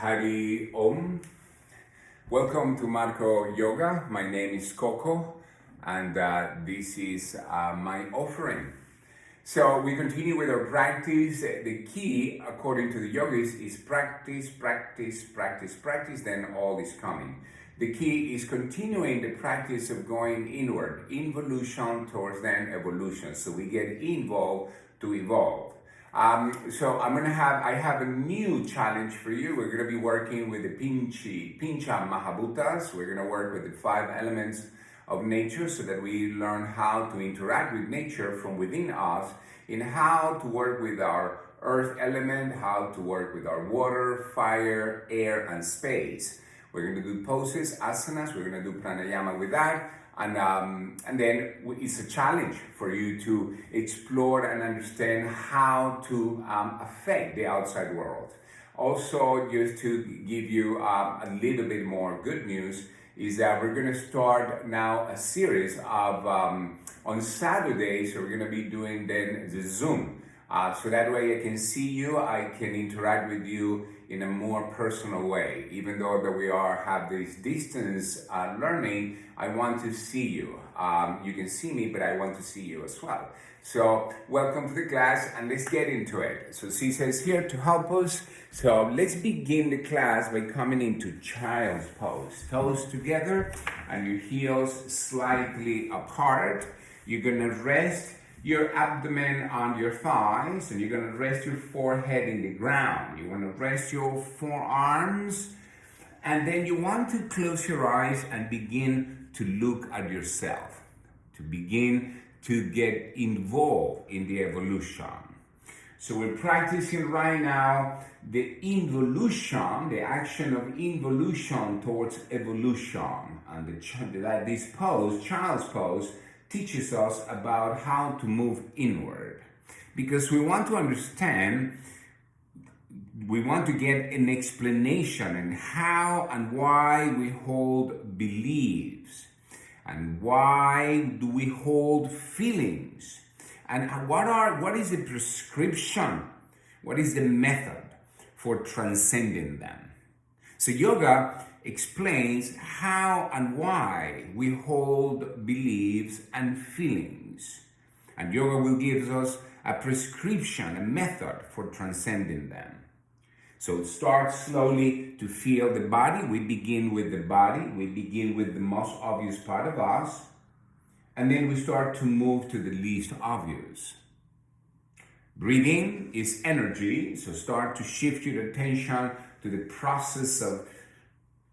Hari Om. Welcome to Marco Yoga. My name is Coco, and this is my offering. So we continue with our practice. The key, according to the yogis, is practice, practice, practice, practice, then all is coming. The key is continuing the practice of going inward, involution towards then evolution. So we get involved to evolve. So I have a new challenge for you. We're gonna be working with the Pincha Mahabhutas. We're gonna work with the 5 elements of nature so that we learn how to interact with nature from within us, in how to work with our earth element, how to work with our water, fire, air, and space. We're going to do poses, asanas, we're going to do pranayama with that, and then it's a challenge for you to explore and understand how to affect the outside world. Also, just to give you a little bit more good news, is that we're going to start now a series of, on Saturdays, so we're going to be doing then the Zoom. So that way I can see you, I can interact with you in a more personal way. Even though that we have this distance learning, I want to see you. You can see me, but I want to see you as well. So welcome to the class, and let's get into it. So Cesar is here to help us. So let's begin the class by coming into child's pose. Toes together and your heels slightly apart. You're gonna rest your abdomen on your thighs, and you're gonna rest your forehead in the ground. You wanna rest your forearms, and then you want to close your eyes and begin to look at yourself, to begin to get involved in the evolution. So we're practicing right now the involution, the action of involution towards evolution. And this pose, child's pose, teaches us about how to move inward. Because we want to understand, we want to get an explanation on how and why we hold beliefs, and why do we hold feelings, and what is the prescription, what is the method for transcending them. So yoga explains how and why we hold beliefs and feelings. And yoga will give us a prescription, a method for transcending them. So start slowly to feel the body. We begin with the body. We begin with the most obvious part of us. And then we start to move to the least obvious. Breathing is energy, so start to shift your attention to the process of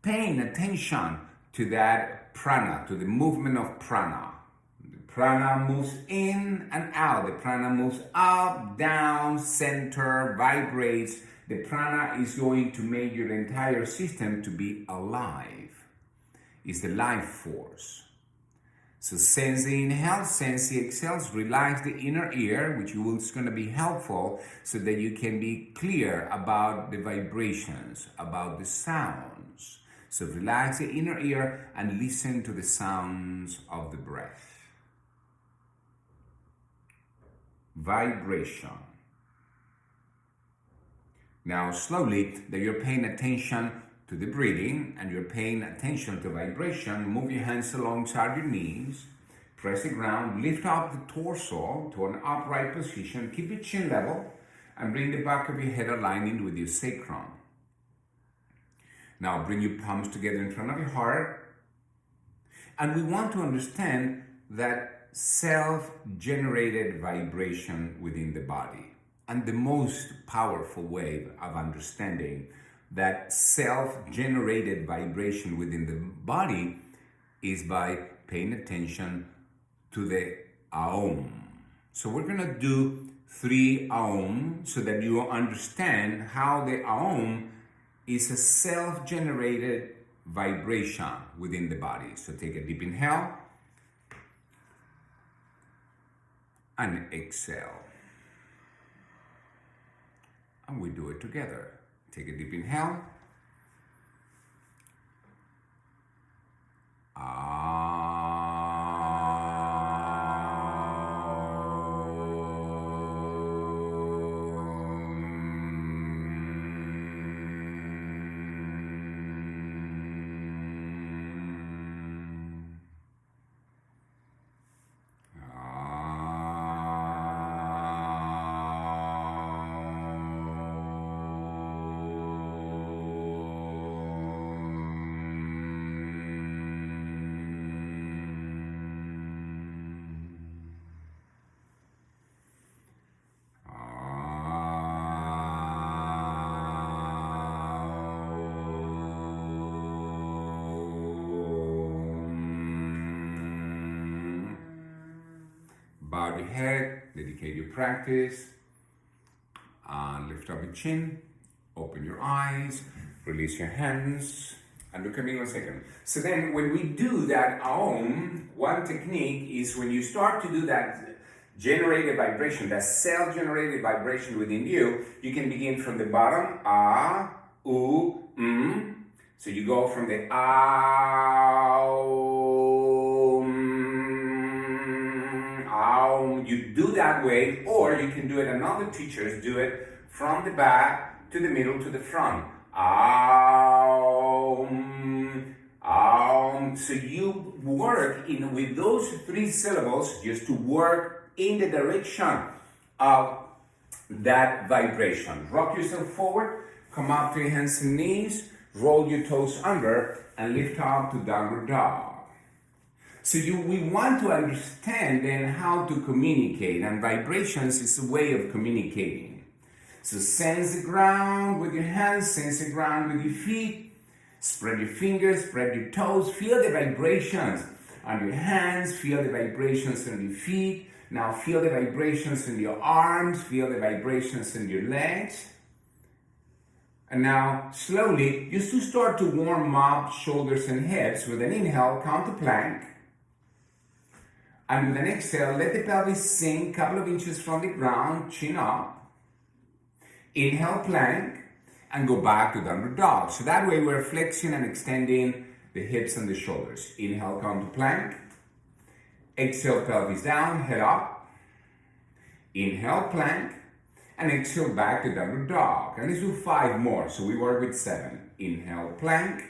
paying attention to that prana, to the movement of prana. The prana moves in and out. The prana moves up, down, center, vibrates. The prana is going to make your entire system to be alive. It's the life force. So sense the inhale, sense the exhales, relax the inner ear, which is going to be helpful so that you can be clear about the vibrations, about the sounds. So relax the inner ear and listen to the sounds of the breath. Vibration. Now slowly, that you're paying attention to the breathing and you're paying attention to vibration, move your hands alongside your knees, press the ground, lift up the torso to an upright position, keep your chin level, and bring the back of your head aligning with your sacrum. Now bring your palms together in front of your heart, and we want to understand that self-generated vibration within the body. And the most powerful way of understanding that self-generated vibration within the body is by paying attention to the Aum. So we're gonna do 3 Aum so that you understand how the Aum is a self-generated vibration within the body. So take a deep inhale and exhale. And we do it together. Take a deep inhale. bow your head, dedicate your practice, lift up your chin, open your eyes, release your hands, and look at me 1 second. So then when we do that Aum, one technique is when you start to do that generated vibration, that self-generated vibration within you, you can begin from the bottom, ah, oo, So you go from the Aum, you do that way, or you can do it, and other teachers do it from the back to the middle to the front. Aum, Aum. So you work with those 3 syllables just to work in the direction of that vibration. Rock yourself forward, come up to your hands and knees, roll your toes under, and lift up to downward dog. So we want to understand then how to communicate, and vibrations is a way of communicating. So sense the ground with your hands, sense the ground with your feet, spread your fingers, spread your toes, feel the vibrations on your hands, feel the vibrations on your feet. Now feel the vibrations in your arms, feel the vibrations in your legs. And now slowly, just to start to warm up shoulders and hips, with an inhale, count to plank. And with an exhale, let the pelvis sink a couple of inches from the ground, chin up. Inhale, plank, and go back to downward dog. So that way we're flexing and extending the hips and the shoulders. Inhale, come to plank. Exhale, pelvis down, head up. Inhale, plank. And exhale, back to downward dog. And let's do 5 more. So we work with 7. Inhale, plank.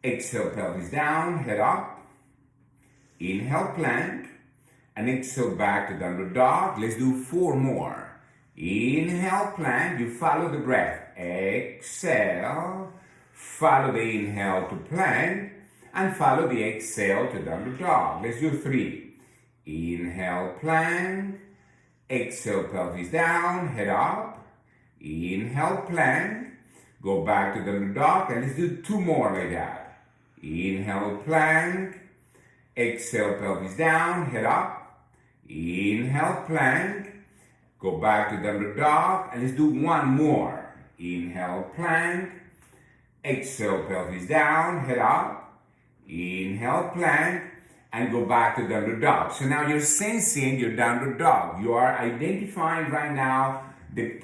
Exhale, pelvis down, head up. Inhale, plank. And exhale, back to downward dog. Let's do 4 more. Inhale, plank, you follow the breath. Exhale, follow the inhale to plank, and follow the exhale to downward dog. Let's do 3. Inhale, plank, exhale, pelvis down, head up. Inhale, plank, go back to downward dog, and let's do 2 more like that. Inhale, plank, exhale, pelvis down, head up. Inhale, plank, go back to downward dog, and let's do 1 more. Inhale, plank. Exhale, pelvis down, head up. Inhale, plank, and go back to downward dog. So now you're sensing your downward dog. You are identifying right now the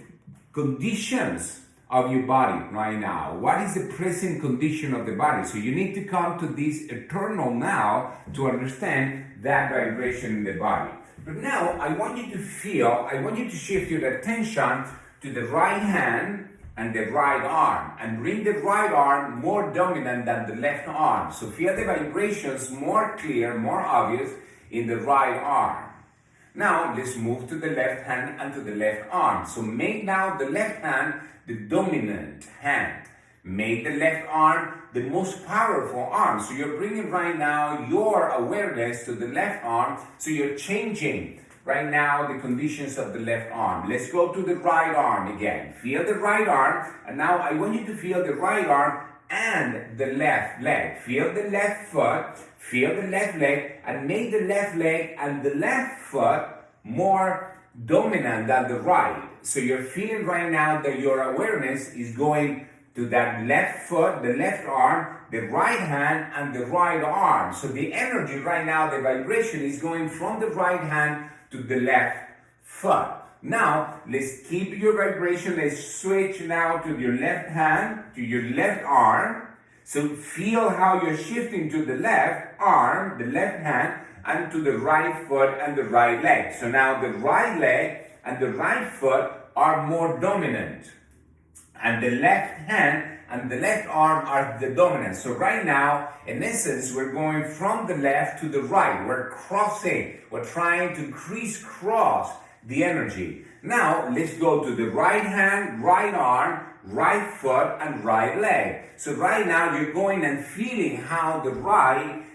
conditions of your body right now. What is the present condition of the body? So you need to come to this eternal now to understand that vibration in the body. But now I want you to shift your attention to the right hand and the right arm, and bring the right arm more dominant than the left arm. So feel the vibrations more clear, more obvious in the right arm. Now let's move to the left hand and to the left arm. So make now the left hand the dominant hand. Make the left arm the most powerful arm. So you're bringing right now your awareness to the left arm. So you're changing right now the conditions of the left arm. Let's go to the right arm again. Feel the right arm. And now I want you to feel the right arm and the left leg. Feel the left foot. Feel the left leg. And make the left leg and the left foot more dominant than the right. So you're feeling right now that your awareness is going to that left foot, the left arm, the right hand, and the right arm. So the energy right now, the vibration is going from the right hand to the left foot. Now, let's keep your vibration. Let's switch now to your left hand, to your left arm. So feel how you're shifting to the left arm, the left hand, and to the right foot and the right leg. So now the right leg and the right foot are more dominant, and the left hand and the left arm are the dominant. So right now, in essence, we're going from the left to the right. We're crossing. We're trying to crisscross the energy. Now, let's go to the right hand, right arm, right foot, and right leg. So right now, you're going and feeling how the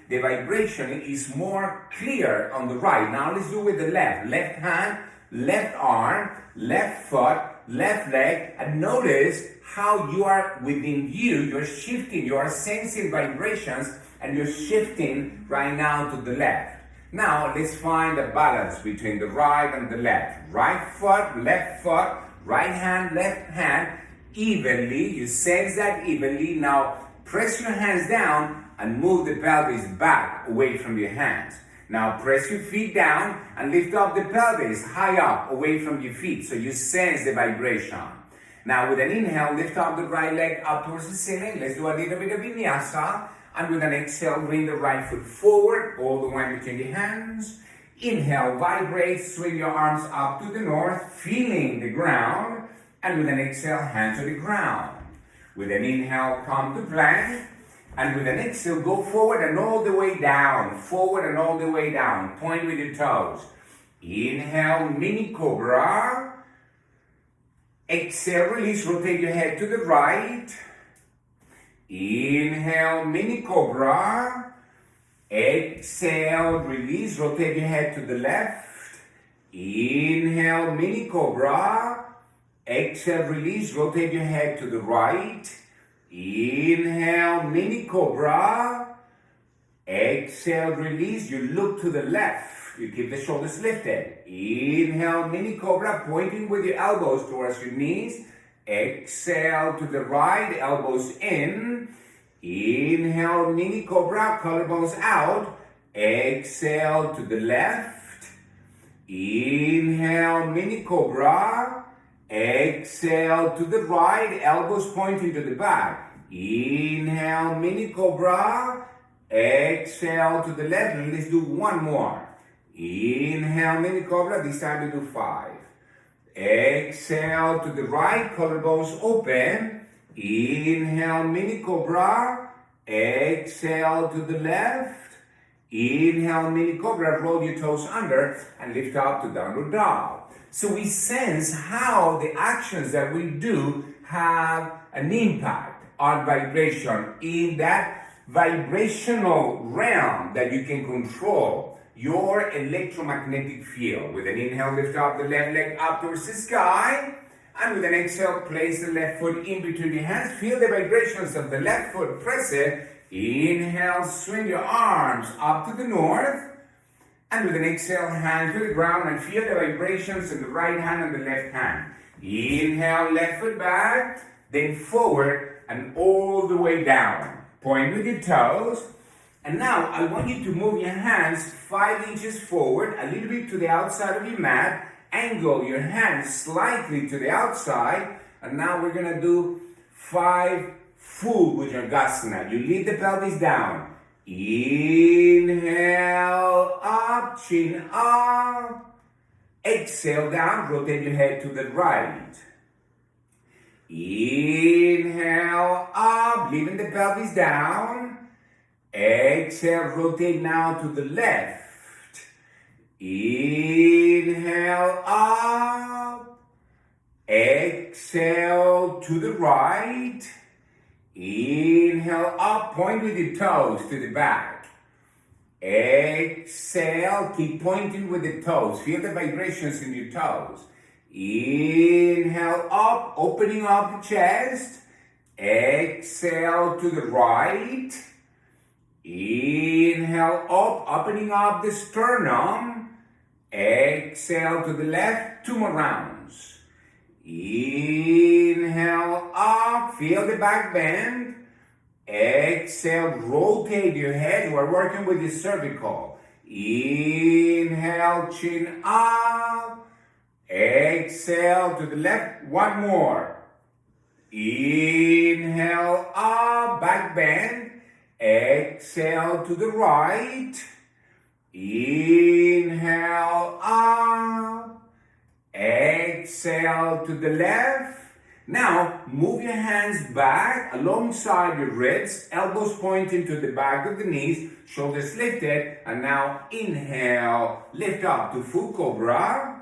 vibration is more clear on the right. Now, let's do with the left. Left hand, left arm, left foot, left leg, and notice how you are within you're shifting, you are sensing vibrations, and you're shifting right now to the left. Now let's find a balance between the right and the left. Right foot, right hand, left hand, evenly. You sense that evenly. Now press your hands down and move the pelvis back away from your hands. Now press your feet down and lift up the pelvis high up away from your feet so you sense the vibration. Now with an inhale, lift up the right leg up towards the ceiling. Let's do a little bit of vinyasa. And with an exhale, bring the right foot forward, all the way between your hands. Inhale, vibrate, swing your arms up to the north, feeling the ground. And with an exhale, hand to the ground. With an inhale, come to plank. And with an exhale, go forward and all the way down. Forward and all the way down. Point with your toes. Inhale, mini cobra. Exhale, release, rotate your head to the right. Inhale, mini cobra. Exhale, release, rotate your head to the left. Inhale, mini cobra. Exhale, release, rotate your head to the right. Inhale, mini cobra. Exhale, release, you look to the left. You keep the shoulders lifted. Inhale, mini cobra, pointing with your elbows towards your knees. Exhale to the right, elbows in. Inhale, mini cobra, collarbones out. Exhale to the left. Inhale, mini cobra. Exhale to the right, elbows pointing to the back. Inhale, mini cobra. Exhale to the left. And let's do one more. Inhale, mini cobra. This time we do 5. Exhale to the right, collarbones open. Inhale, mini cobra. Exhale to the left. Inhale, mini cobra. Roll your toes under and lift up to downward dog. So we sense how the actions that we do have an impact on vibration in that vibrational realm that you can control. Your electromagnetic field. With an inhale, lift up the left leg up towards the sky. And with an exhale, place the left foot in between your hands. Feel the vibrations of the left foot. Press it. Inhale, swing your arms up to the north. And with an exhale, hand to the ground and feel the vibrations in the right hand and the left hand. Inhale, left foot back, then forward and all the way down. Point with your toes. And now I want you to move your hands 5 inches forward, a little bit to the outside of your mat. Angle your hands slightly to the outside. And now we're going to do 5 full Bhujangasana. You lead the pelvis down. Inhale, up, chin up. Exhale down, rotate your head to the right. Inhale, up, leaving the pelvis down. Exhale, rotate now to the left. Inhale, up. Exhale to the right. Inhale, up, point with your toes to the back. Exhale, keep pointing with the toes. Feel the vibrations in your toes. Inhale, up, opening up the chest. Exhale to the right. Inhale, up, opening up the sternum. Exhale to the left, 2 more rounds. Inhale, up, feel the back bend. Exhale, rotate your head. We're working with your cervical. Inhale, chin up. Exhale to the left, 1 more. Inhale, up, back bend. Exhale to the right. Inhale, up. Exhale to the left. Now, move your hands back alongside your ribs, elbows pointing to the back of the knees, shoulders lifted, and now inhale, lift up to full cobra.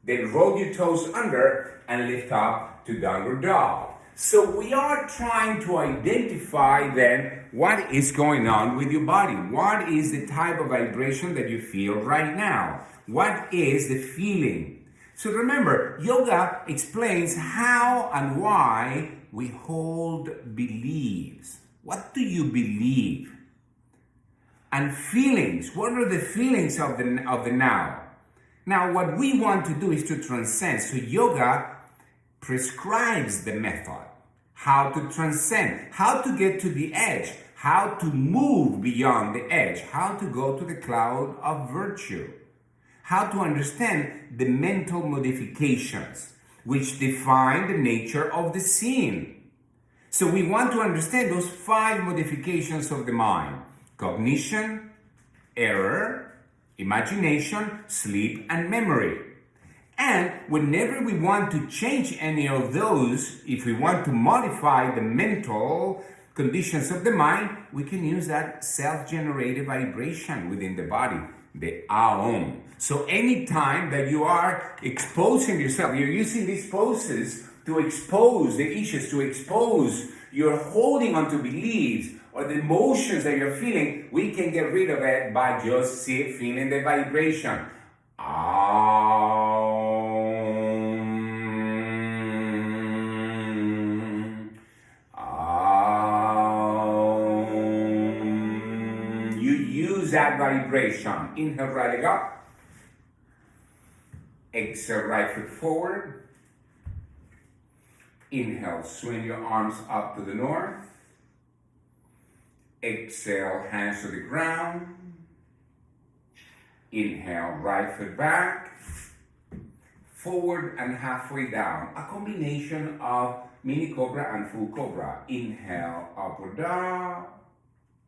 Then roll your toes under and lift up to downward dog. So we are trying to identify then what is going on with your body. What is the type of vibration that you feel right now? What is the feeling? So remember, yoga explains how and why we hold beliefs. What do you believe? and feelings. What are the feelings of the now? Now, what we want to do is to transcend. So yoga prescribes the method, how to transcend, how to get to the edge, how to move beyond the edge, how to go to the cloud of virtue, how to understand the mental modifications which define the nature of the scene. So we want to understand those 5 modifications of the mind: cognition, error, imagination, sleep, and memory. And whenever we want to change any of those, if we want to modify the mental conditions of the mind, we can use that self-generated vibration within the body, the Aum. So anytime that you are exposing yourself, you're using these poses to expose the issues, to expose you're holding onto beliefs or the emotions that you're feeling, we can get rid of it by just feeling the vibration. You use that vibration. Inhale, right leg up. Exhale, right foot forward. Inhale, swing your arms up to the north. Exhale, hands to the ground. Inhale, right foot back. Forward and halfway down. A combination of mini cobra and full cobra. Inhale, upward dog.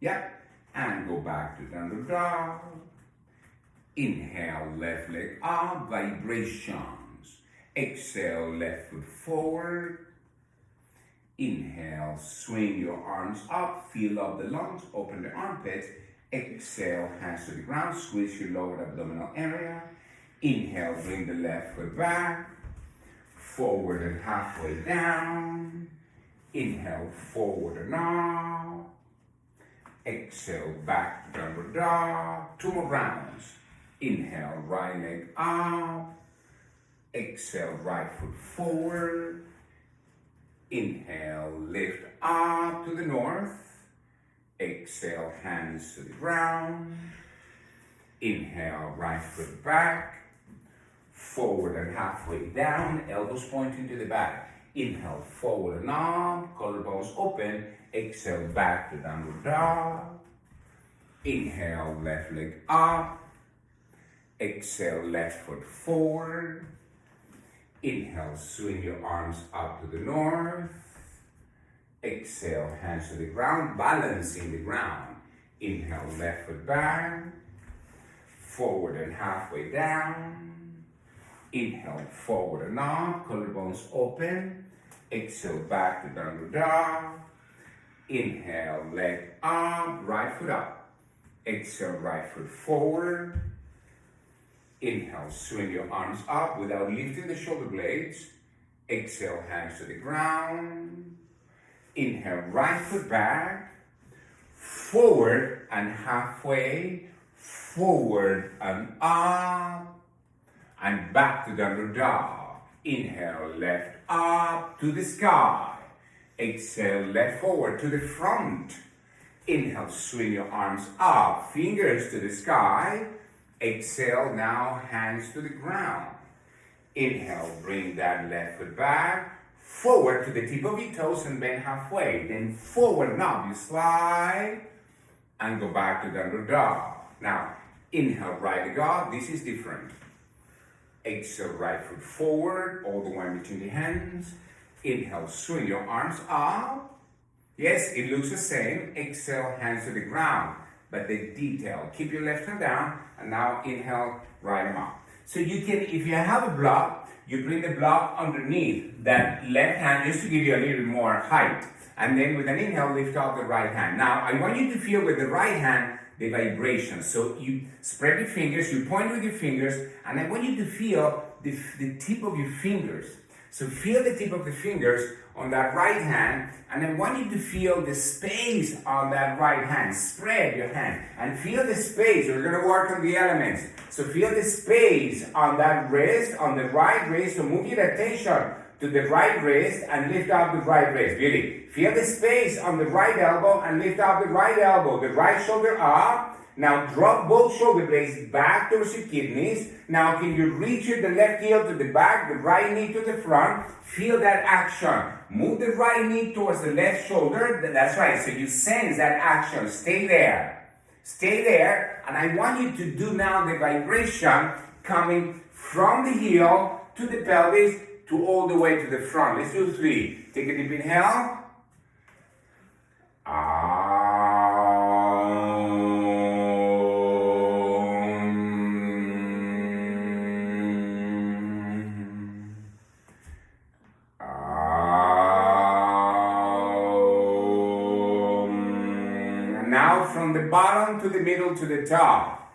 Yep. And go back to downward dog. Inhale, left leg up, vibrations. Exhale, left foot forward. Inhale, swing your arms up, feel up the lungs, open the armpits. Exhale, hands to the ground, squeeze your lower abdominal area. Inhale, bring the left foot back, forward and halfway down. Inhale, forward and up. Exhale, back to downward dog. 2 more rounds. Inhale, right leg up. Exhale, right foot forward. Inhale, lift up to the north. Exhale, hands to the ground. Inhale, right foot back. Forward and halfway down, elbows pointing to the back. Inhale, forward and up, collarbones open. Exhale, back to downward dog. Inhale, left leg up. Exhale, left foot forward. Inhale, swing your arms up to the north. Exhale, hands to the ground, balancing the ground. Inhale, left foot back. Forward and halfway down. Inhale, forward and up, collarbones open. Exhale, back to downward dog. Inhale, leg up, right foot up. Exhale, right foot forward. Inhale, swing your arms up without lifting the shoulder blades. Exhale, hands to the ground. Inhale, right foot back. Forward and halfway. Forward and up. And back to downward dog. Inhale, left up to the sky. Exhale, left forward to the front. Inhale, swing your arms up, fingers to the sky. Exhale, now hands to the ground. Inhale, bring that left foot back, forward to the tip of your toes and bend halfway. Then forward and up, you slide and go back to downward dog. Now, inhale, right leg up. This is different. Exhale, right foot forward, all the way between the hands. Inhale, swing your arms up. Yes, it looks the same. Exhale, hands to the ground. But the detail, keep your left hand down, and now inhale, right arm up. So you can, if you have a block, you bring the block underneath that left hand just to give you a little more height. And then with an inhale, lift up the right hand. Now, I want you to feel with the right hand the vibration. So you spread your fingers, you point with your fingers, and I want you to feel the tip of your fingers. So feel the tip of the fingers on that right hand, and I want you to feel the space on that right hand. Spread your hand and feel the space. We're going to work on the elements. So feel the space on that wrist, on the right wrist. So move your attention to the right wrist and lift up the right wrist. Beauty. Feel the space on the right elbow and lift up the right elbow. The right shoulder up Now drop both shoulder blades back towards your kidneys. Now can you reach the left heel to the back, the right knee to the front? Feel that action. Move the right knee towards the left shoulder. That's right. So you sense that action. Stay there. Stay there. And I want you to do now the vibration coming from the heel to the pelvis to all the way to the front. Let's do 3. Take a deep inhale. Now from the bottom to the middle to the top.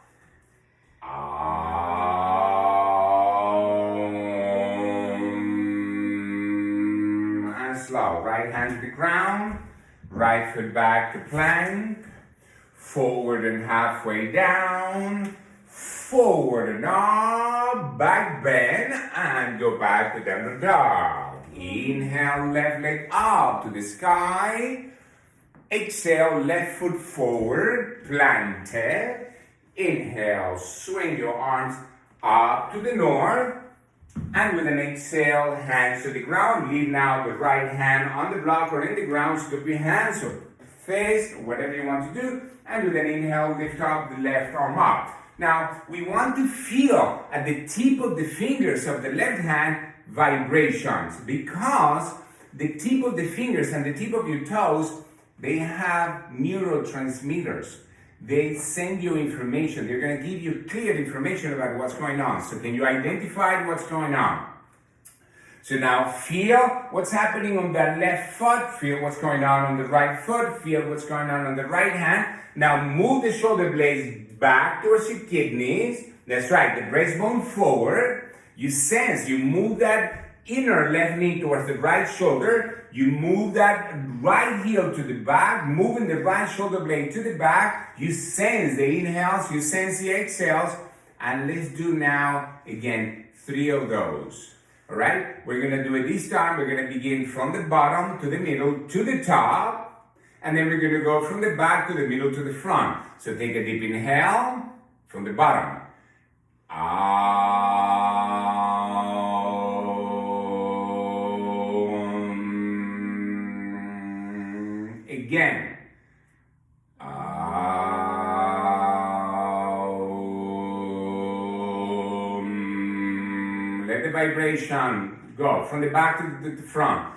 And slow. Right hand to the ground. Right foot back to plank. Forward and halfway down. Forward and up. Back bend. And go back to down dog. Inhale, left leg up to the sky. Exhale, left foot forward, planted. Inhale, swing your arms up to the north. And with an exhale, hands to the ground. Leave now the right hand on the block or in the ground. Scoop your hands or face, or whatever you want to do. And with an inhale, lift up the left arm up. Now, we want to feel at the tip of the fingers of the left hand vibrations, because the tip of the fingers and the tip of your toes, they have neurotransmitters. They send you information. They're going to give you clear information about what's going on. So can you identify what's going on? So now feel what's happening on that left foot. Feel what's going on the right foot. Feel what's going on the right hand. Now move the shoulder blades back towards your kidneys. That's right, the breastbone forward. You sense, you move that inner left knee towards the right shoulder. You move that right heel to the back, moving the right shoulder blade to the back. You sense the inhales, you sense the exhales. And let's do now, again, 3 of those. All right? We're going to do it this time. We're going to begin from the bottom to the middle to the top. And then we're going to go from the back to the middle to the front. So take a deep inhale from the bottom. Again. Let the vibration go from the back to the front.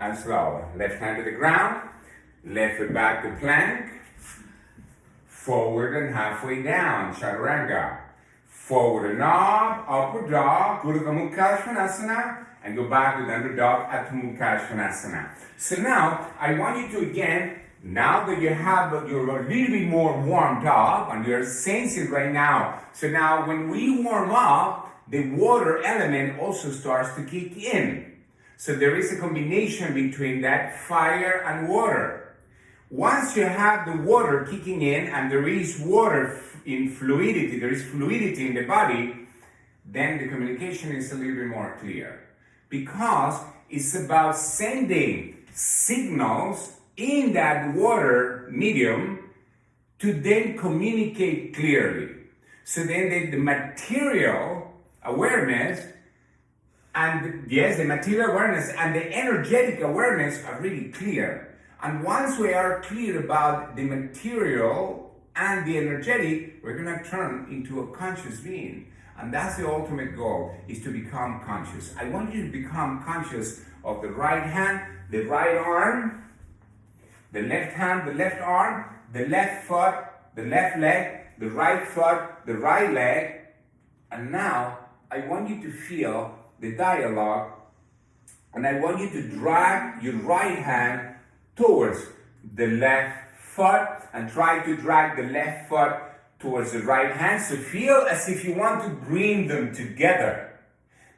And slow. Left hand to the ground. Left foot back to plank. Forward and halfway down. Chaturanga. Forward and up, upward dog, Urdhva Mukha Svanasana, and go back to the under dog, Adho Mukha Svanasana. So now, I want you to again, now that you're a little bit more warmed up, and you're sensing right now, so now when we warm up, the water element also starts to kick in. So there is a combination between that fire and water. Once you have the water kicking in, and there is water in fluidity, there is fluidity in the body, then the communication is a little bit more clear. Because it's about sending signals in that water medium to then communicate clearly. So then the material awareness and the material awareness and the energetic awareness are really clear. And once we are clear about the material and the energetic, we're going to turn into a conscious being. And that's the ultimate goal, is to become conscious. I want you to become conscious of the right hand, the right arm, the left hand, the left arm, the left foot, the left leg, the right foot, the right leg. And now, I want you to feel the dialogue, and I want you to drag your right hand towards the left foot and try to drag the left foot towards the right hand. So feel as if you want to bring them together.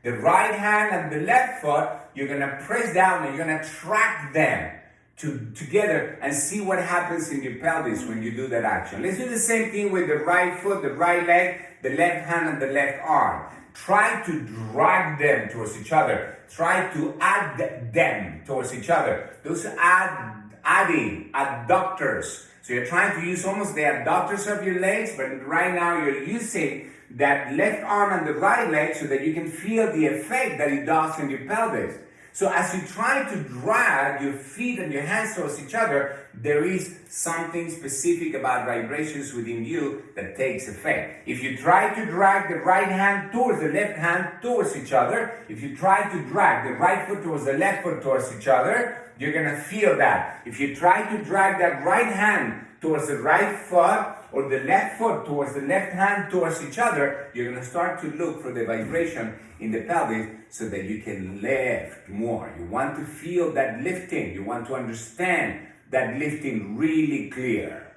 The right hand and the left foot, you're going to press down and you're going to track them together and see what happens in your pelvis when you do that action. Let's do the same thing with the right foot, the right leg, the left hand and the left arm. Try to drag them towards each other. Try to add them towards each other. Those adding adductors. So you're trying to use almost the adductors of your legs, but right now you're using that left arm and the right leg so that you can feel the effect that it does in your pelvis. So as you try to drag your feet and your hands towards each other, there is something specific about vibrations within you that takes effect. If you try to drag the right hand towards the left hand towards each other, if you try to drag the right foot towards the left foot towards each other, you're going to feel that. If you try to drag that right hand towards the right foot or the left foot towards the left hand towards each other, you're going to start to look for the vibration in the pelvis so that you can lift more. You want to feel that lifting. You want to understand that lifting really clear.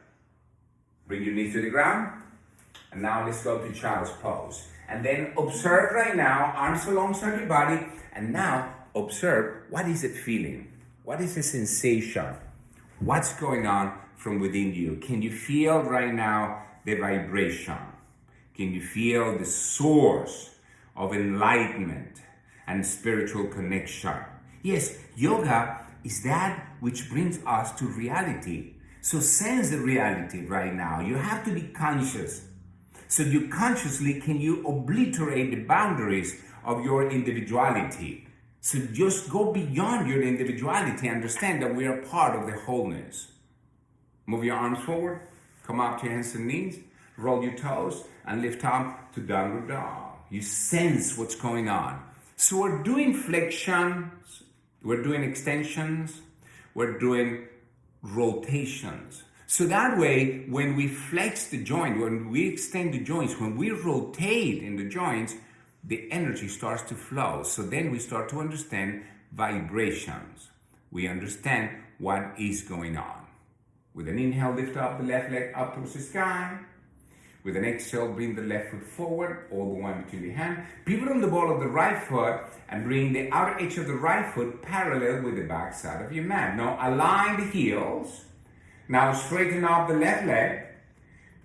Bring your knees to the ground. And now let's go to child's pose. And then observe right now, arms alongside your body. And now observe, what is it feeling? What is the sensation? What's going on from within you? Can you feel right now the vibration? Can you feel the source of enlightenment and spiritual connection? Yes, yoga is that which brings us to reality. So sense the reality right now. You have to be conscious. So you consciously can you obliterate the boundaries of your individuality. So just go beyond your individuality. Understand that we are part of the wholeness. Move your arms forward. Come up to your hands and knees. Roll your toes and lift up to downward dog. You sense what's going on. So we're doing flexions. We're doing extensions. We're doing rotations. So that way, when we flex the joint, when we extend the joints, when we rotate in the joints, the energy starts to flow. So then we start to understand vibrations. We understand what is going on. With an inhale, lift up the left leg up towards the sky. With an exhale, bring the left foot forward, all the way between the hand. Pivot on the ball of the right foot and bring the outer edge of the right foot parallel with the back side of your mat. Now align the heels. Now straighten up the left leg.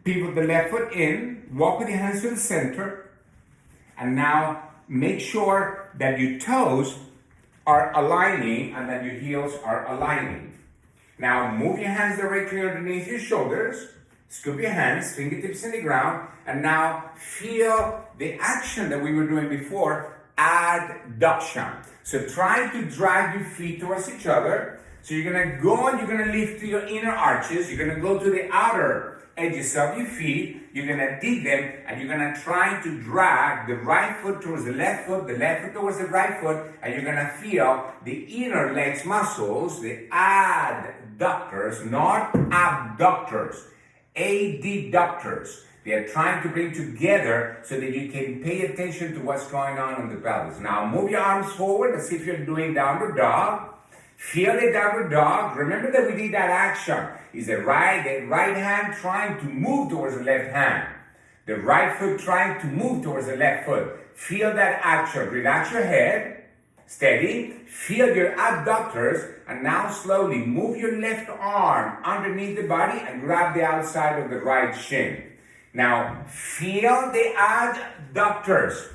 Pivot the left foot in. Walk with your hands to the center. And now make sure that your toes are aligning and that your heels are aligning. Now move your hands directly underneath your shoulders. Scoop your hands, fingertips in the ground. And now feel the action that we were doing before, adduction. So try to drag your feet towards each other. So you're going to go and you're going to lift to your inner arches. You're going to go to the outer edges of your feet. You're going to dig them and you're going to try to drag the right foot towards the left foot towards the right foot, and you're going to feel the inner legs muscles, the adductors, not abductors, adductors. They are trying to bring together so that you can pay attention to what's going on in the pelvis. Now move your arms forward as if you're doing downward dog. Feel the downward dog. Remember that we did that action. Is the right hand trying to move towards the left hand. The right foot trying to move towards the left foot. Feel that action. Relax your head. Steady. Feel your abductors. And now slowly move your left arm underneath the body and grab the outside of the right shin. Now feel the adductors.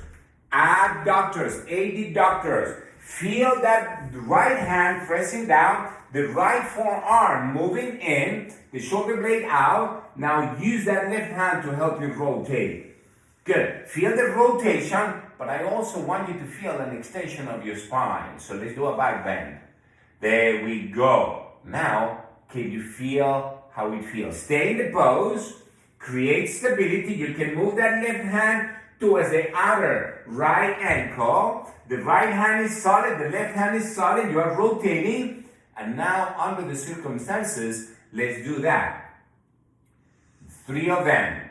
Adductors. Feel that right hand pressing down, the right forearm moving in, the shoulder blade out. Now use that left hand to help you rotate. Good. Feel the rotation, but I also want you to feel an extension of your spine. So let's do a back bend. There we go. Now, can you feel how it feels? Stay in the pose. Create stability. You can move that left hand towards the outer right ankle. The right hand is solid, the left hand is solid, you are rotating. And now, under the circumstances, let's do that. 3 of them.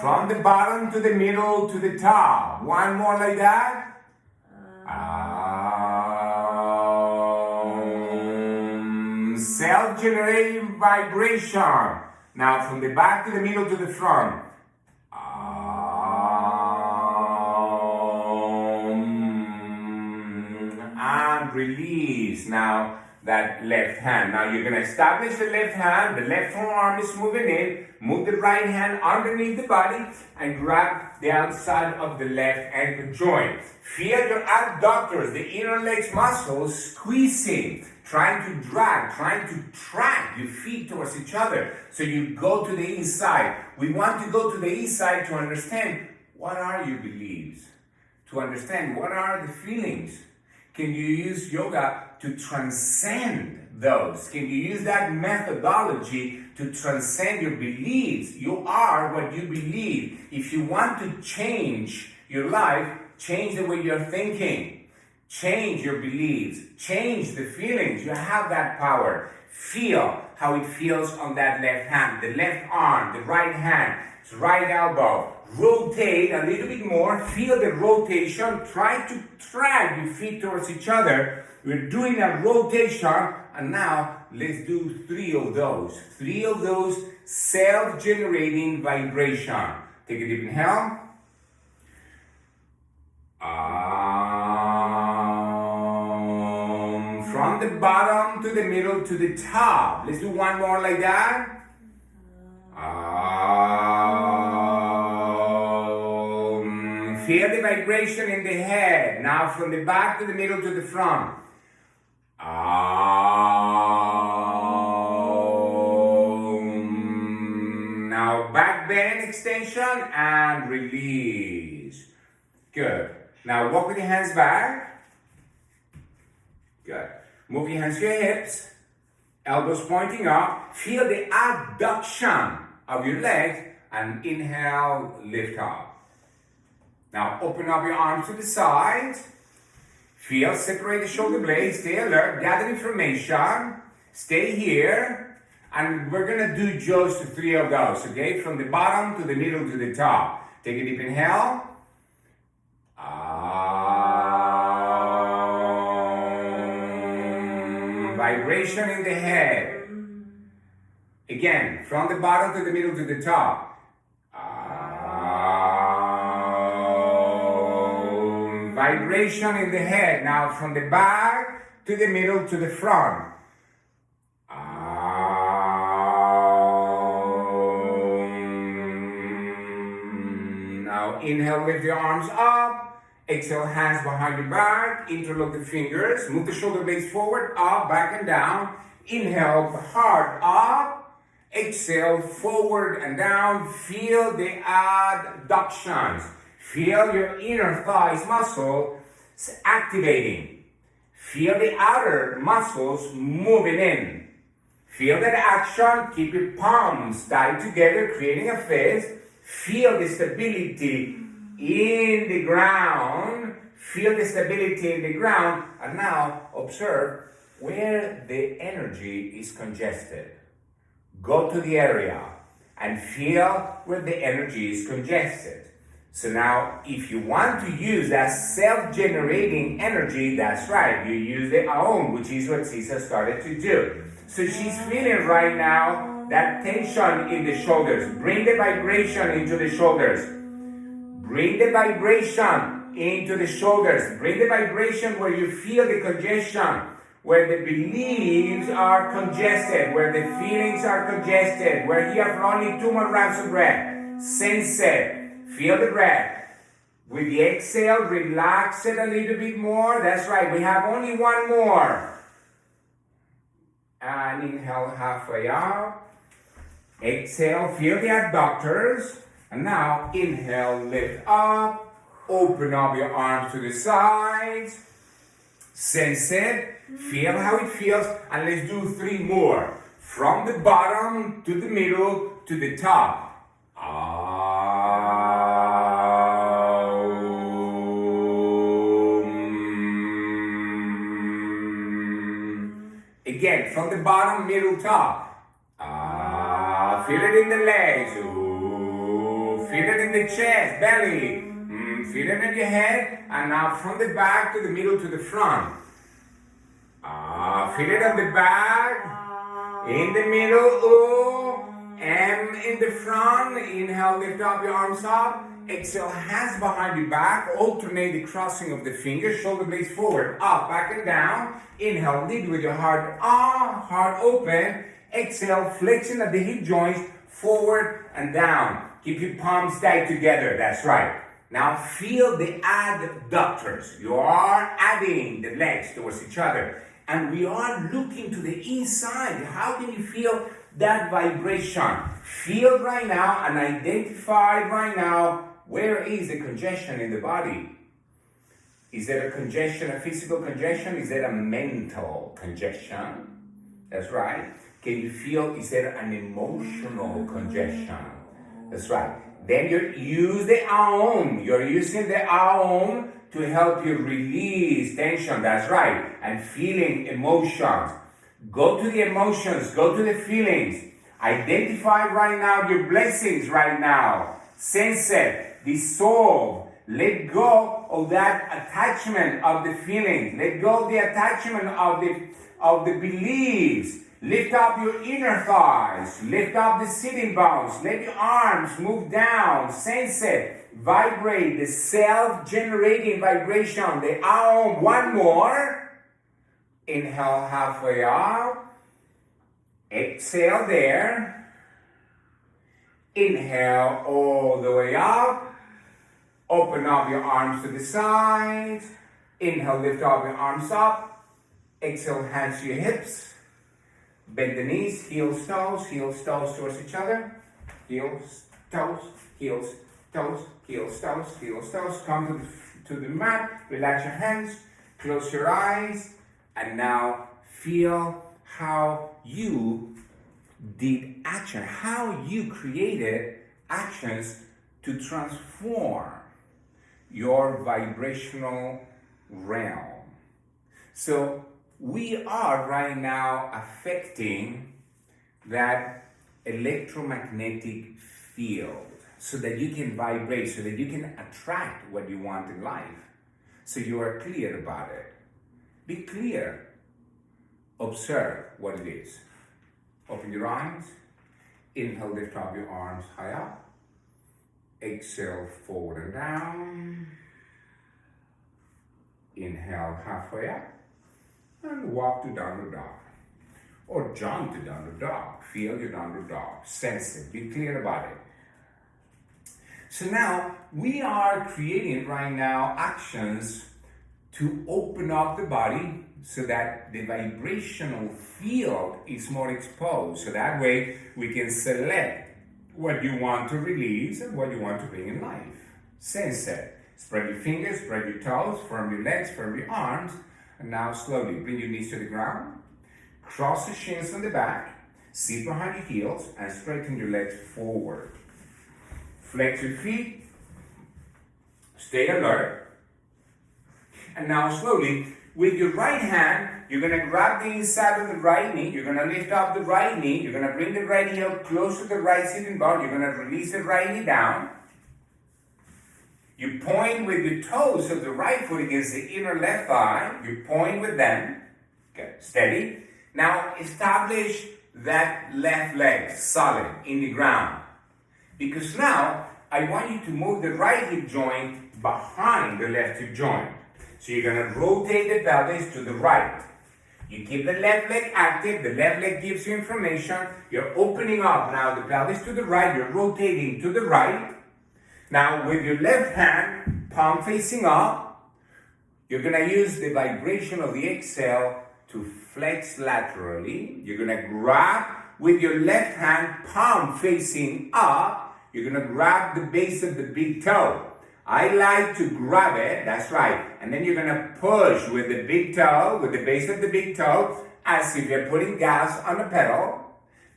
From the bottom to the middle to the top. One more like that. Self-generating vibration. Now, from the back to the middle to the front. And release. Now, that left hand. Now you're gonna establish the left hand, the left forearm is moving in, move the right hand underneath the body and grab the outside of the left ankle joint. Feel your abductors, the inner legs muscles squeezing, trying to drag, trying to track your feet towards each other. So you go to the inside. We want to go to the inside to understand what are your beliefs, to understand what are the feelings. Can you use yoga to transcend those? Can you use that methodology to transcend your beliefs? You are what you believe. If you want to change your life, change the way you're thinking. Change your beliefs. Change the feelings. You have that power. Feel how it feels on that left hand, the left arm, the right hand, right elbow. Rotate a little bit more. Feel the rotation. Try to drag your feet towards each other. We're doing a rotation, and now let's do 3 of those. 3 of those self-generating vibration. Take a deep inhale. From the bottom to the middle to the top. Let's do one more like that. Feel the vibration in the head. Now from the back to the middle to the front. Now back bend extension and release. Good. Now walk with your hands back. Good. Move your hands to your hips. Elbows pointing up. Feel the abduction of your legs and inhale, lift up. Now open up your arms to the sides. Feel, separate the shoulder blades, stay alert, gather information, stay here, and we're gonna do just 3 of those, okay? From the bottom to the middle to the top. Take a deep inhale. Vibration in the head. Again, from the bottom to the middle to the top. Vibration in the head. Now from the back to the middle to the front. Now inhale, lift your arms up. Exhale, hands behind your back. Interlock the fingers. Move the shoulder blades forward, up, back and down. Inhale, heart up. Exhale, forward and down. Feel the abductions. Feel your inner thighs muscle activating. Feel the outer muscles moving in. Feel that action. Keep your palms tied together, creating a fist. Feel the stability in the ground. Feel the stability in the ground. And now observe where the energy is congested. Go to the area and feel where the energy is congested. So now, if you want to use that self-generating energy, that's right, you use the Aum, which is what Cisa started to do. So she's feeling right now that tension in the shoulders. Bring the vibration into the shoulders. Bring the vibration into the shoulders. Bring the vibration where you feel the congestion, where the beliefs are congested, where the feelings are congested, where you have only 2 more rounds of breath. Sense it. Feel the breath. With the exhale, relax it a little bit more. That's right, we have only 1 more. And inhale halfway up. Exhale, feel the abductors. And now inhale, lift up. Open up your arms to the sides. Sense it. Feel how it feels. And let's do 3 more. From the bottom to the middle to the top. Again, from the bottom, middle, top. Feel it in the legs. Ooh. Feel it in the chest, belly. Feel it in your head. And now from the back to the middle to the front. Feel it on the back. In the middle, ooh. M in the front. Inhale, lift up your arms up. Exhale, hands behind your back. Alternate the crossing of the fingers. Shoulder blades forward, up, back and down. Inhale, lead with your heart heart open. Exhale, flexion at the hip joints, forward and down. Keep your palms tight together. That's right. Now feel the adductors. You are adding the legs towards each other. And we are looking to the inside. How can you feel that vibration? Feel right now and identify right now where is the congestion in the body. Is there a congestion, a physical congestion? Is there a mental congestion? That's right. Can you feel, is there an emotional congestion? That's right. Then you use the Aum. You're using the Aum to help you release tension. That's right. And feeling emotions. Go to the emotions. Go to the feelings. Identify right now your blessings right now. Sense it. Dissolve. Let go of that attachment of the feelings. Let go of the attachment of the beliefs. Lift up your inner thighs. Lift up the sitting bones. Let your arms move down. Sense it. Vibrate the self-generating vibration. The Aum. One more. Inhale halfway up. Exhale there. Inhale all the way up. Open up your arms to the sides. Inhale, lift up your arms up. Exhale, hands to your hips. Bend the knees, heels, toes towards each other. Heels, toes, heels, toes, heels, toes, heels, toes. Come to the mat, relax your hands, close your eyes, and now feel how you did action, how you created actions to transform your vibrational realm. So we are right now affecting that electromagnetic field so that you can vibrate, so that you can attract what you want in life. So you are clear about it. Be clear. Observe what it is. Open your eyes. Inhale, lift up your arms high up. Exhale, forward and down. Inhale, halfway up. And walk to downward dog. Or jump to downward dog. Feel your downward dog. Sense it. Be clear about it. So now, we are creating right now actions to open up the body so that the vibrational field is more exposed. So that way, we can select what you want to release and what you want to bring in life. Sense it. Spread your fingers, spread your toes, firm your legs, firm your arms. And now slowly bring your knees to the ground. Cross the shins on the back. Sit behind your heels and straighten your legs forward. Flex your feet. Stay alert. And now slowly, with your right hand, you're going to grab the inside of the right knee. You're going to lift up the right knee. You're going to bring the right heel close to the right sitting bone. You're going to release the right knee down. You point with your toes of the right foot against the inner left thigh. You point with them. Okay, steady. Now establish that left leg solid in the ground. Because now I want you to move the right hip joint behind the left hip joint. So you're going to rotate the pelvis to the right. You keep the left leg active. The left leg gives you information. You're opening up now the pelvis to the right. You're rotating to the right. Now, with your left hand, palm facing up, you're going to use the vibration of the exhale to flex laterally. You're going to grab with your left hand, palm facing up. You're going to grab the base of the big toe. I like to grab it, that's right. And then you're going to push with the big toe, with the base of the big toe, as if you're putting gas on the pedal.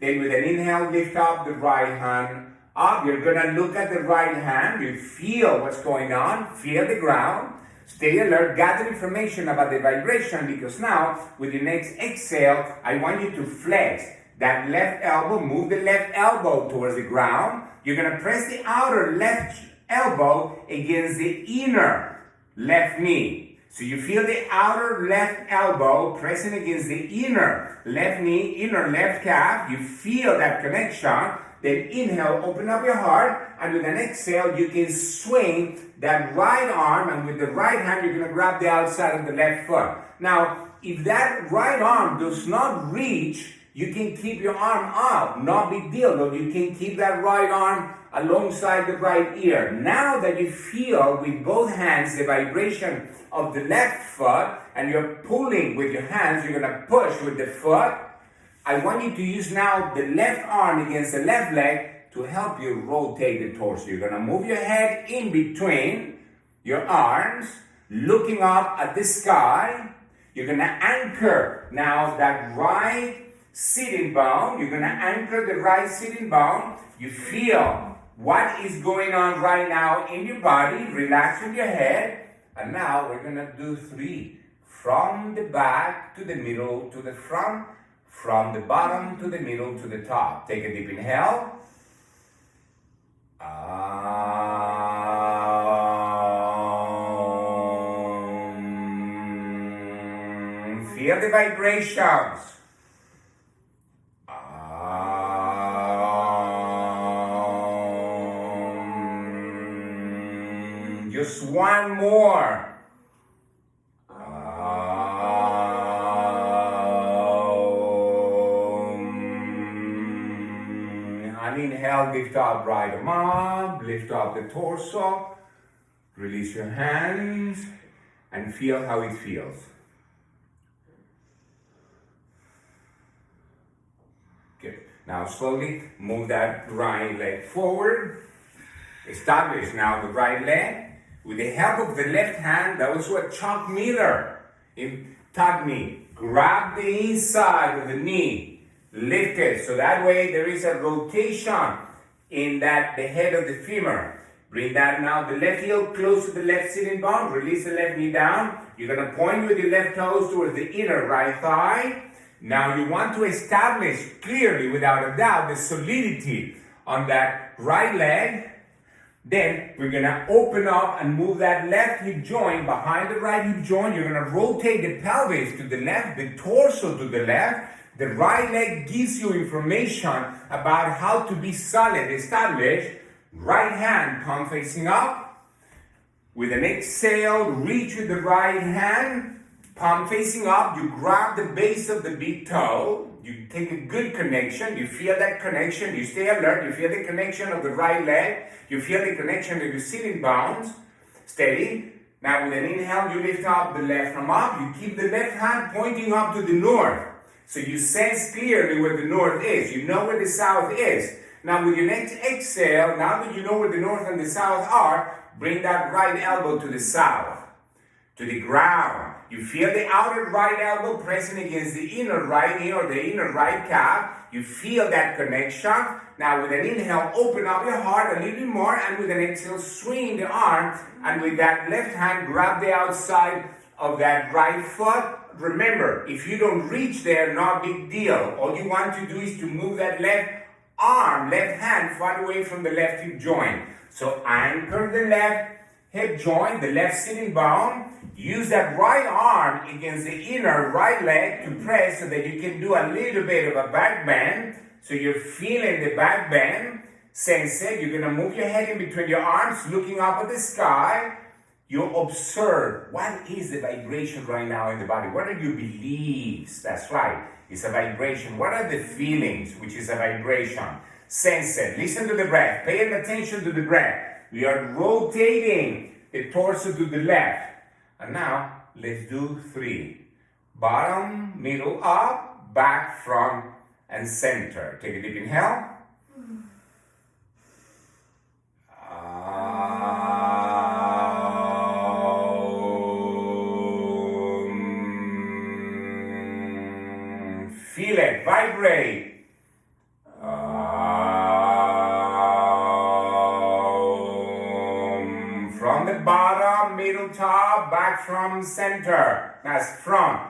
Then with an inhale, lift up the right hand up. You're going to look at the right hand. You feel what's going on. Feel the ground. Stay alert. Gather information about the vibration, because now, with your next exhale, I want you to flex that left elbow. Move the left elbow towards the ground. You're going to press the outer left elbow against the inner left knee. So you feel the outer left elbow pressing against the inner left knee, inner left calf. You feel that connection. Then inhale, open up your heart, and with an exhale, you can swing that right arm, and with the right hand, you're going to grab the outside of the left foot. Now, if that right arm does not reach, you can keep your arm out. Not big deal, though. You can keep that right arm alongside the right ear. Now that you feel with both hands the vibration of the left foot, and you're pulling with your hands, you're going to push with the foot. I want you to use now the left arm against the left leg to help you rotate the torso. You're going to move your head in between your arms, looking up at the sky. You're going to anchor now that right sitting bone. You're going to anchor the right sitting bone. You feel what is going on right now in your body. Relax with your head. And now we're going to do 3. From the back to the middle to the front. From the bottom to the middle to the top. Take a deep inhale. Feel the vibrations. Just one more. And inhale, lift up right arm up, lift up the torso, release your hands, and feel how it feels. Good. Now slowly move that right leg forward. Establish now the right leg. With the help of the left hand, that was what Chuck Miller taught me. Grab the inside of the knee, lift it. So that way there is a rotation in that the head of the femur. Bring that now, the left heel close to the left sitting bone. Release the left knee down. You're going to point with your left toes towards the inner right thigh. Now you want to establish clearly, without a doubt, the solidity on that right leg. Then we're going to open up and move that left hip joint behind the right hip joint. You're going to rotate the pelvis to the left, the torso to the left. The right leg gives you information about how to be solid, established. Right hand, palm facing up. With an exhale, reach with the right hand, palm facing up. You grab the base of the big toe. You take a good connection. You feel that connection. You stay alert. You feel the connection of the right leg. You feel the connection of your sitting bones. Steady. Now with an inhale, you lift up the left arm up. You keep the left hand pointing up to the north. So you sense clearly where the north is. You know where the south is. Now with your next exhale, now that you know where the north and the south are, bring that right elbow to the south, to the ground. You feel the outer right elbow pressing against the inner right knee or the inner right calf. You feel that connection. Now with an inhale, open up your heart a little bit more, and with an exhale, swing the arm, and with that left hand, grab the outside of that right foot. Remember, if you don't reach there, not big deal. All you want to do is to move that left arm, left hand far away from the left hip joint. So anchor the left hip joint, the left sitting bone. Use that right arm against the inner right leg to press so that you can do a little bit of a back bend. So you're feeling the back bend. Sense it. You're going to move your head in between your arms, looking up at the sky. You observe what is the vibration right now in the body. What are your beliefs? That's right. It's a vibration. What are the feelings, which is a vibration? Sense it. Listen to the breath. Pay attention to the breath. We are rotating the torso to the left. And now, let's do 3. Bottom, middle, up, back, front, and center. Take a deep inhale. Feel it, vibrate. From the bottom, middle, top, back from center. That's front.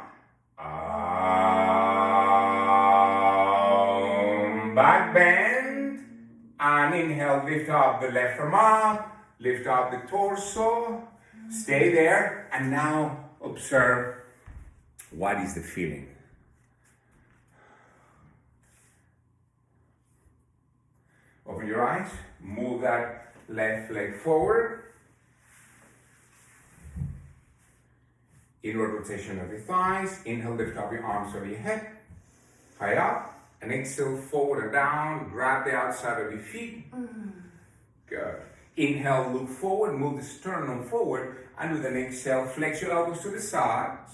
Back bend. And inhale, lift up the left arm up. Lift up the torso. Stay there. And now Observe what is the feeling. Open your eyes, move that left leg forward. Inward rotation of the thighs. Inhale, lift up your arms over your head. High up. And exhale, forward and down. Grab the outside of your feet. Good. Inhale, look forward, move the sternum forward. And with an exhale, flex your elbows to the sides.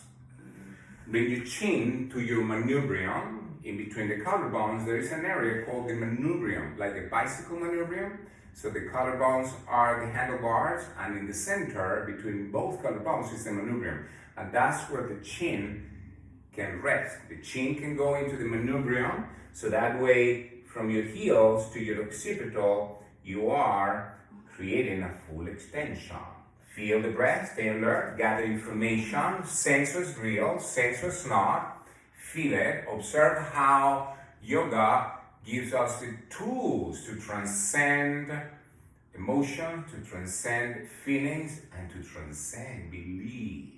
Bring your chin to your manubrium. In between the collarbones, there is an area called the manubrium, like a bicycle manubrium. So the collarbones are the handlebars, and in the center, between both collarbones, is the manubrium. And that's where the chin can rest. The chin can go into the manubrium, so that way, from your heels to your occipital, you are creating a full extension. Feel the breath, stay alert, gather information, sense what's real, sense what's not. Feel it, observe how yoga gives us the tools to transcend emotion, to transcend feelings, and to transcend beliefs.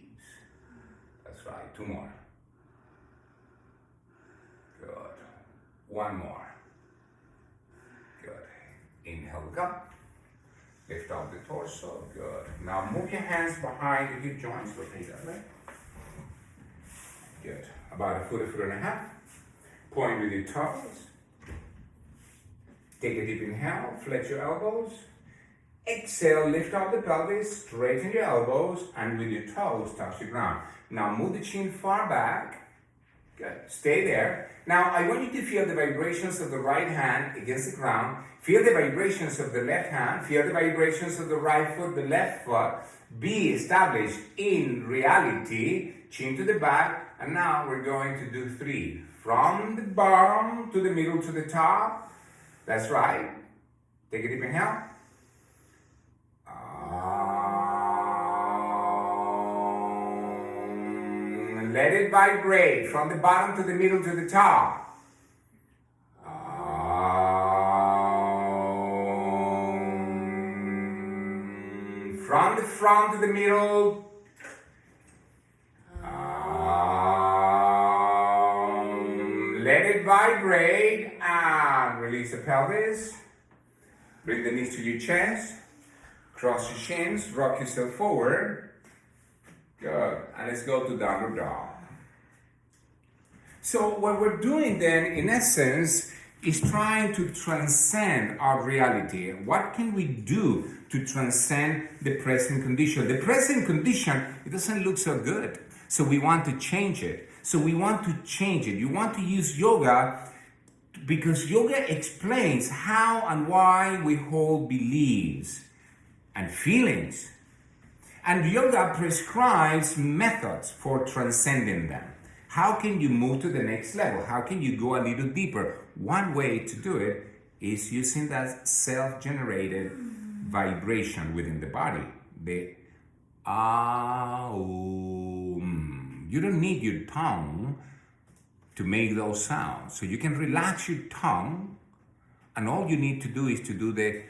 That's right, 2 more. Good. 1 more. Good. Inhale, look up. Lift up the torso. Good. Now move your hands behind the hip joints. Rotate that way. Good. About a foot and a half. Point with your toes. Take a deep inhale. Flex your elbows. Exhale, lift up the pelvis. Straighten your elbows. And with your toes, touch the ground. Now move the chin far back. Good. Stay there. Now I want you to feel the vibrations of the right hand against the ground. Feel the vibrations of the left hand. Feel the vibrations of the right foot, the left foot. Be established in reality. Chin to the back. And now we're going to do 3. From the bottom to the middle to the top. That's right. Take a deep inhale. Let it vibrate from the bottom to the middle to the top. From the front to the middle. Let it vibrate and release the pelvis. Bring the knees to your chest. Cross your shins. Rock yourself forward. Good. And let's go to downward dog. So what we're doing then, in essence, is trying to transcend our reality. What can we do to transcend the present condition? The present condition, it doesn't look so good. So we want to change it. You want to use yoga because yoga explains how and why we hold beliefs and feelings. And yoga prescribes methods for transcending them. How can you move to the next level? How can you go a little deeper? One way to do it is using that self-generated vibration within the body. The You don't need your tongue to make those sounds. So you can relax your tongue, and all you need to do is to do the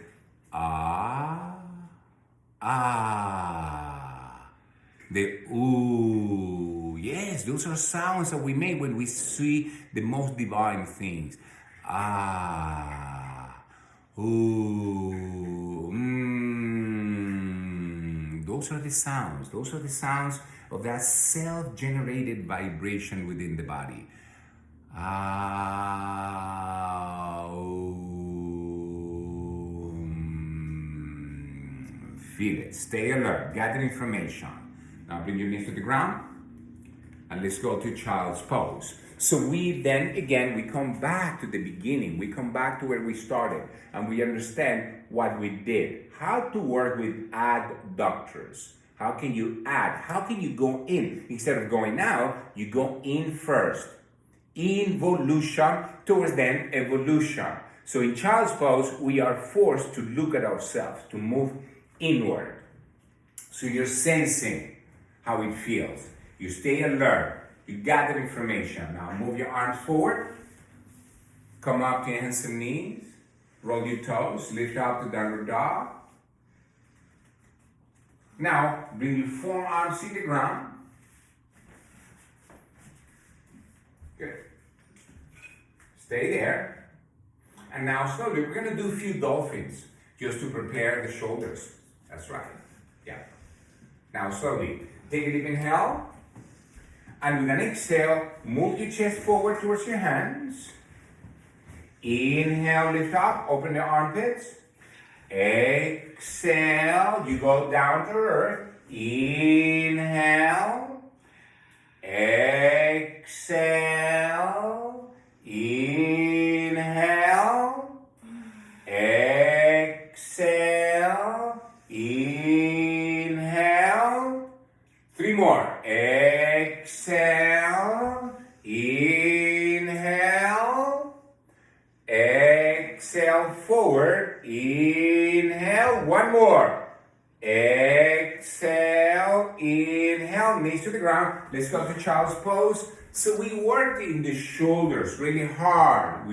the ooh. Yes, those are sounds that we make when we see the most divine things. Ooh, Those are the sounds. Those are the sounds of that self-generated vibration within the body. Feel it. Stay alert. Gather information. Now bring your knees to the ground. And let's go to child's pose. So we then, again, we come back to the beginning. We come back to where we started. And we understand what we did. How to work with adductors. How can you add? How can you go in? Instead of going out, you go in first. Involution towards then evolution. So in child's pose, we are forced to look at ourselves, to move inward. So you're sensing how it feels. You stay alert. You gather information. Now move your arms forward. Come up to your hands and knees. Roll your toes. Lift up to downward dog. Now bring your forearms to the ground. Stay there. And now slowly, we're gonna do a few dolphins just to prepare the shoulders. That's right. Yeah. Now slowly, take a deep inhale. And with an exhale, move your chest forward towards your hands. Inhale, lift up, open the armpits. Exhale, you go down to earth. Inhale. Exhale. Inhale. Exhale. Inhale. 3 more. Exhale. Inhale. Exhale forward. Inhale. 1 more. Exhale. Inhale. Knees to the ground. Let's go to child's pose. So we worked in the shoulders really hard.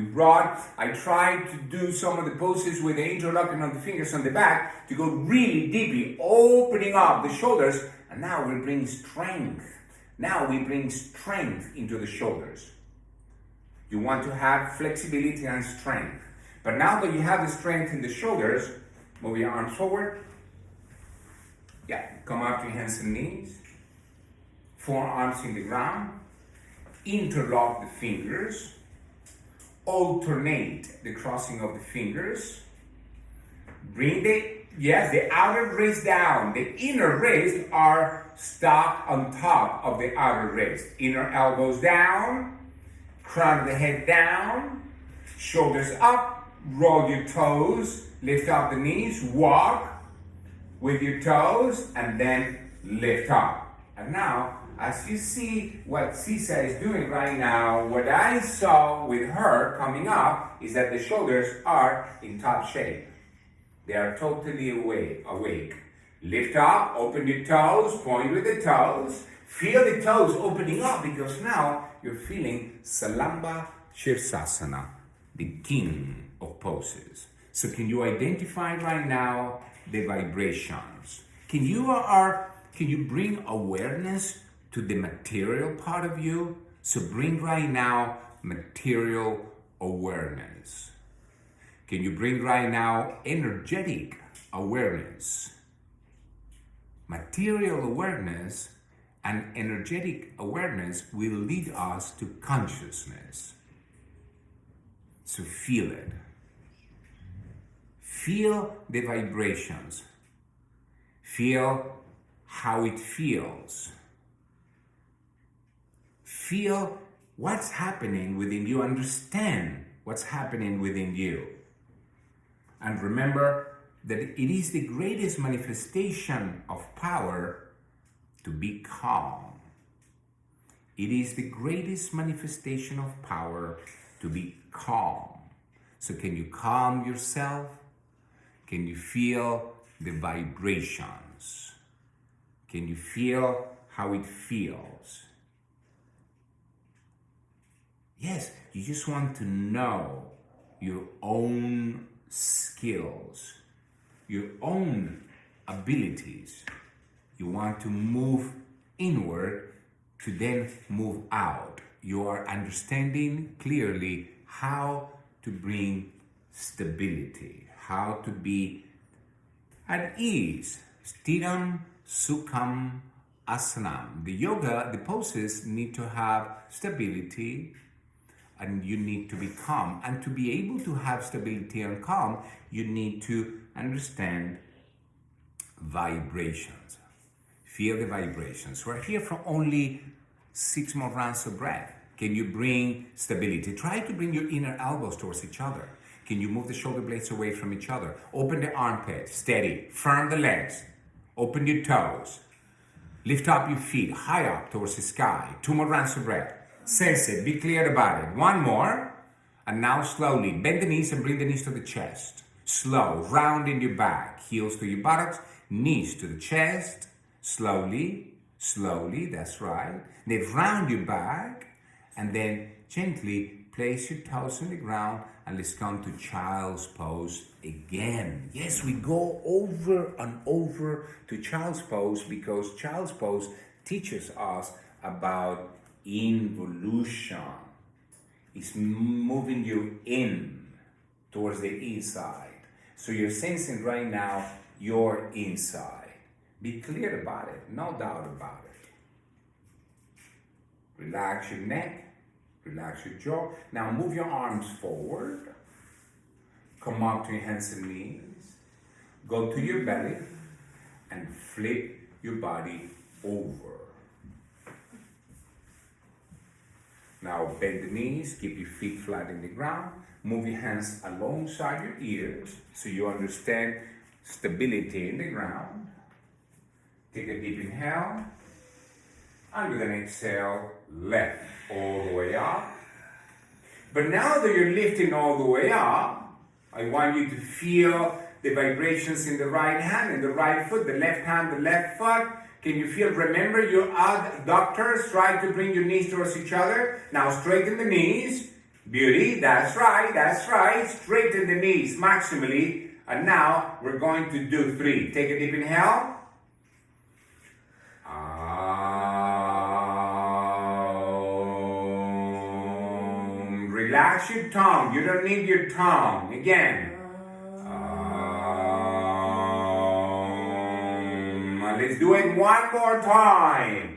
I tried to do some of the poses with the interlocking of the fingers on the back to go really deeply, opening up the shoulders. And now we bring strength. Now we bring strength into the shoulders. You want to have flexibility and strength. But now that you have the strength in the shoulders, move your arms forward. Yeah, come up to your hands and knees. Forearms in the ground. Interlock the fingers. Alternate the crossing of the fingers. Bring the outer wrist down. The inner wrists are stuck on top of the outer wrist. Inner elbows down. Crown of the head down. Shoulders up. Roll your toes. Lift up the knees. Walk with your toes and then lift up. And now, as you see what Cisa is doing right now, what I saw with her coming up is that the shoulders are in top shape. They are totally awake. Lift up, open your toes, point with the toes. Feel the toes opening up because now you're feeling Salamba Shirsasana, the king of poses. So can you identify right now the vibrations? Can you bring awareness to the material part of you? So bring right now material awareness. Can you bring right now energetic awareness? Material awareness and energetic awareness will lead us to consciousness. So feel it. Feel the vibrations. Feel how it feels. Feel what's happening within you. Understand what's happening within you. And remember that it is the greatest manifestation of power to be calm. It is the greatest manifestation of power to be calm. So can you calm yourself? Can you feel the vibrations? Can you feel how it feels? Yes, you just want to know your own skills, your own abilities. You want to move inward to then move out. You are understanding clearly how to bring stability, how to be at ease. Sthiram Sukham Asanam. The yoga, the poses need to have stability, and you need to be calm. And to be able to have stability and calm, you need to understand vibrations. Feel the vibrations. We're here for only 6 more rounds of breath. Can you bring stability? Try to bring your inner elbows towards each other. Can you move the shoulder blades away from each other? Open the armpits, steady. Firm the legs. Open your toes. Lift up your feet high up towards the sky. 2 more rounds of breath. Sense it, be clear about it. 1 more. And now slowly bend the knees and bring the knees to the chest. Slow, round in your back. Heels to your buttocks, knees to the chest. Slowly, that's right. Then round your back and then gently place your toes on the ground and let's come to child's pose again. Yes, we go over and over to child's pose because child's pose teaches us about involution. is moving you in towards the inside. So you're sensing right now your inside. Be clear about it, no doubt about it. Relax your neck, relax your jaw. Now move your arms forward. Come up to your hands and knees. Go to your belly and flip your body over. Now bend the knees, keep your feet flat in the ground. Move your hands alongside your ears so you understand stability in the ground. Take a deep inhale. And with an exhale, lift all the way up. But now that you're lifting all the way up, I want you to feel the vibrations in the right hand and the right foot, the left hand, the left foot. Can you feel, remember your adductors, try to bring your knees towards each other. Now straighten the knees. Beauty, that's right. Straighten the knees maximally. And now we're going to do 3. Take a deep inhale. Relax your tongue. You don't need your tongue. Again. Let's do it one more time.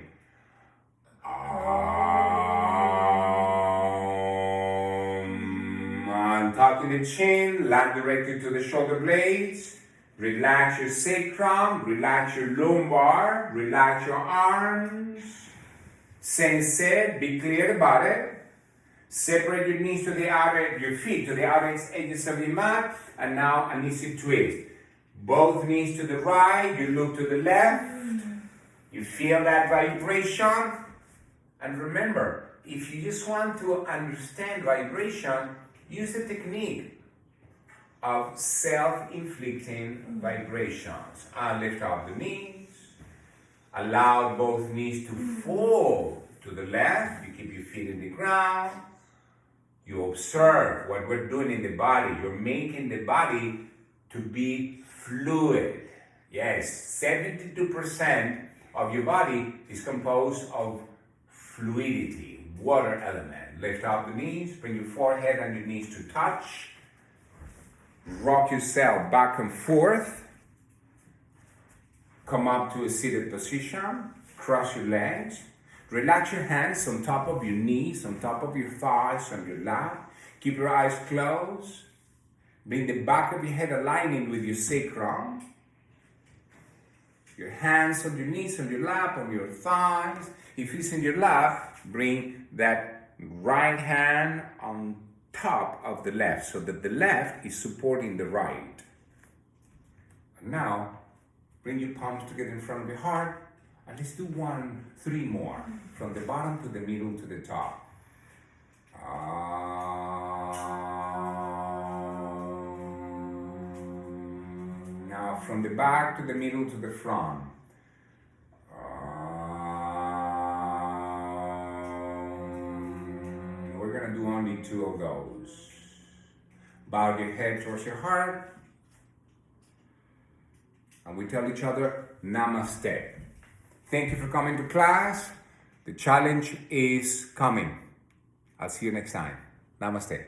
Tuck in the chin, land directly to the shoulder blades. Relax your sacrum, relax your lumbar, relax your arms. Sense it, be clear about it. Separate your knees to the outer, your feet to the outer edges of your mat, and now an easy twist. Both knees to the right, you look to the left, you feel that vibration, and remember, if you just want to understand vibration, use the technique of self-inflicting vibrations. And lift up the knees, allow both knees to fall to the left, you keep your feet in the ground, you observe what we're doing in the body, you're making the body to be fluid. Yes, 72% of your body is composed of fluidity, water element. Lift up the knees, bring your forehead and your knees to touch. Rock yourself back and forth. Come up to a seated position. Cross your legs. Relax your hands on top of your knees, on top of your thighs, on your lap. Keep your eyes closed. Bring the back of your head aligning with your sacrum. Your hands on your knees, on your lap, on your thighs. If it's in your lap, bring that right hand on top of the left so that the left is supporting the right. And now, bring your palms together in front of your heart. And let's do 3 more. From the bottom to the middle to the top. Now from the back to the middle to the front. We're going to do only 2 of those. Bow your head towards your heart. And we tell each other, Namaste. Thank you for coming to class. The challenge is coming. I'll see you next time. Namaste.